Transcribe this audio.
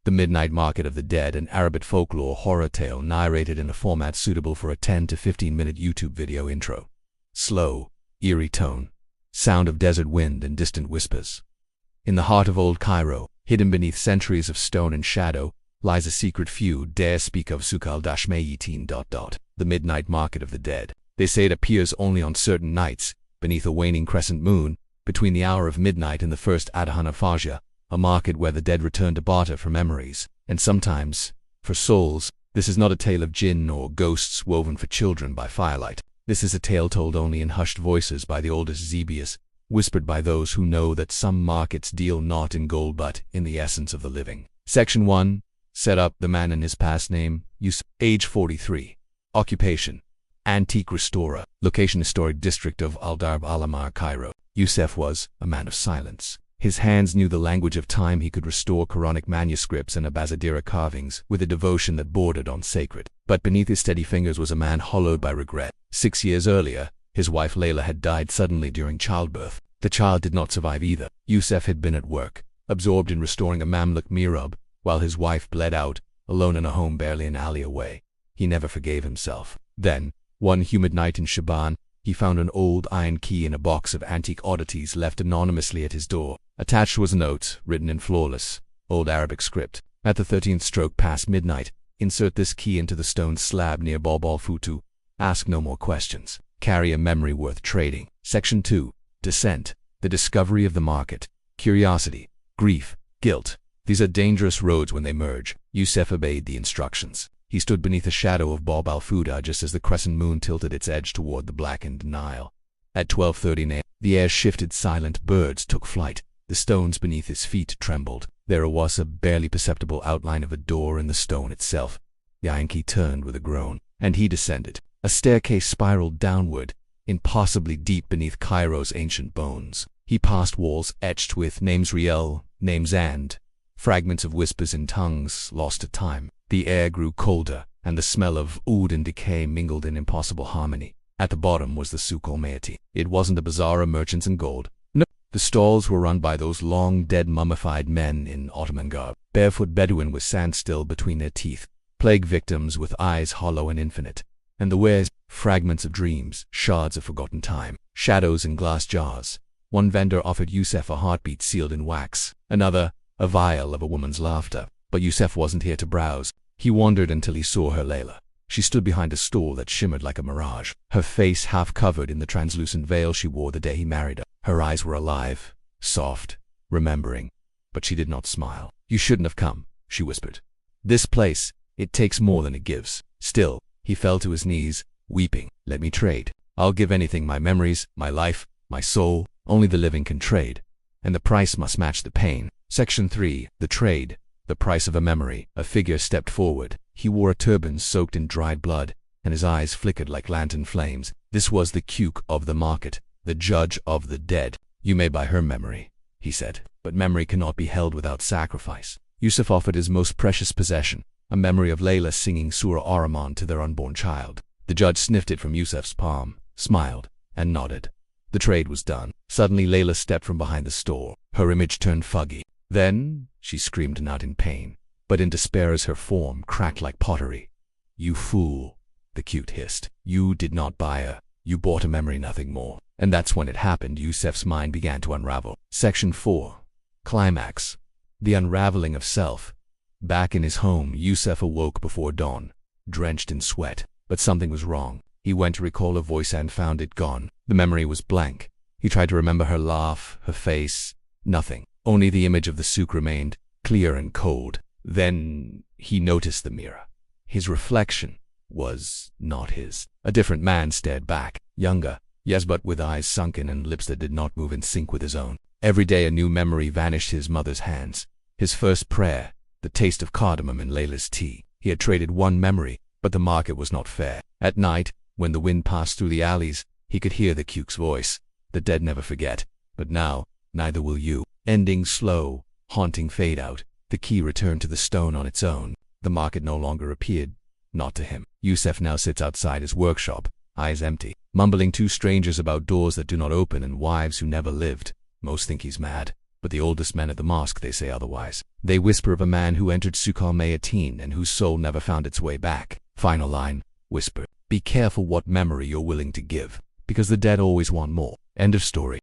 The Midnight Market of the Dead, an Arabic folklore horror tale narrated in a format suitable for a 10 to 15-minute YouTube video intro. Slow, eerie tone, sound of desert wind and distant whispers. In the heart of old Cairo, hidden beneath centuries of stone and shadow, lies a secret few dare speak of Sukal-Mayitin. The Midnight Market of the Dead. They say it appears only on certain nights, beneath a waning crescent moon, between the hour of midnight and the first Adhan al-Fajr, a market where the dead return to barter for memories, and sometimes, for souls. This is not a tale of jinn or ghosts woven for children by firelight. This is a tale told only in hushed voices by the oldest Zebius, whispered by those who know that some markets deal not in gold but in the essence of the living. Section 1. Set up. The man and his past name. Use. Age 43. Occupation. Antique restorer. Location. Historic district of Al-Darb al-Amar, Cairo. Youssef was a man of silence. His hands knew the language of time. He could restore Quranic manuscripts and Abazadira carvings with a devotion that bordered on sacred. But beneath his steady fingers was a man hollowed by regret. 6 years earlier, his wife Layla had died suddenly during childbirth. The child did not survive either. Youssef had been at work, absorbed in restoring a Mamluk mihrab, while his wife bled out, alone in a home barely an alley away. He never forgave himself. Then, one humid night in Shaban, he found an old iron key in a box of antique oddities left anonymously at his door. Attached was a note, written in flawless, old Arabic script. At the 13th stroke past midnight, insert this key into the stone slab near Bab al-Futu. Ask no more questions. Carry a memory worth trading. Section 2. Descent. The discovery of the market. Curiosity, grief, guilt. These are dangerous roads when they merge. Youssef obeyed the instructions. He stood beneath the shadow of Bab al-Fuda just as the crescent moon tilted its edge toward the blackened Nile. At 12:30 a.m., the air shifted. Silent birds took flight. The stones beneath his feet trembled. There was a barely perceptible outline of a door in the stone itself. The iron key turned with a groan, and he descended. A staircase spiraled downward, impossibly deep beneath Cairo's ancient bones. He passed walls etched with names real, names and fragments of whispers in tongues lost to time. The air grew colder, and the smell of oud and decay mingled in impossible harmony. At the bottom was the Sukal-Mayitin. It wasn't a bazaar of merchants in gold. No, the stalls were run by those long-dead mummified men in Ottoman garb, barefoot Bedouin with sand still between their teeth, plague victims with eyes hollow and infinite, and the wares, fragments of dreams, shards of forgotten time, shadows in glass jars. One vendor offered Youssef a heartbeat sealed in wax, another, a vial of a woman's laughter. But Youssef wasn't here to browse. He wandered until he saw her Layla. She stood behind a stall that shimmered like a mirage, her face half covered in the translucent veil she wore the day he married her. Her eyes were alive, soft, remembering, but she did not smile. "You shouldn't have come," she whispered. "This place, it takes more than it gives." Still, he fell to his knees, weeping. "Let me trade. I'll give anything, my memories, my life, my soul. Only the living can trade, and the price must match the pain." Section 3. The trade. The price of a memory. A figure stepped forward. He wore a turban soaked in dried blood, and his eyes flickered like lantern flames. This was the Cuk of the market, the judge of the dead. "You may buy her memory," he said, "but memory cannot be held without sacrifice." Youssef offered his most precious possession, a memory of Layla singing Surah Ar-Rahman to their unborn child. The judge sniffed it from Youssef's palm, smiled, and nodded. The trade was done. Suddenly Layla stepped from behind the store. Her image turned foggy. Then she screamed, not in pain, but in despair as her form cracked like pottery. "You fool," the Cute hissed. "You did not buy her. You bought a memory, nothing more." And that's when it happened. Youssef's mind began to unravel. Section 4. Climax. The unraveling of self. Back in his home, Youssef awoke before dawn, drenched in sweat. But something was wrong. He went to recall her voice and found it gone. The memory was blank. He tried to remember her laugh, her face. Nothing. Only the image of the souk remained, clear and cold. Then he noticed the mirror. His reflection was not his. A different man stared back, younger, yes, but with eyes sunken and lips that did not move in sync with his own. Every day a new memory vanished his mother's hands. His first prayer, the taste of cardamom in Layla's tea. He had traded one memory, but the market was not fair. At night, when the wind passed through the alleys, he could hear the Cuk's voice. "The dead never forget, but now, neither will you." Ending slow, haunting fade out. The key returned to the stone on its own. The market no longer appeared, not to him. Youssef now sits outside his workshop, eyes empty, mumbling to strangers about doors that do not open and wives who never lived. Most think he's mad, but the oldest men at the mosque, they say otherwise. They whisper of a man who entered Sukhal Mayateen and whose soul never found its way back. Final line, whisper. Be careful what memory you're willing to give, because the dead always want more. End of story.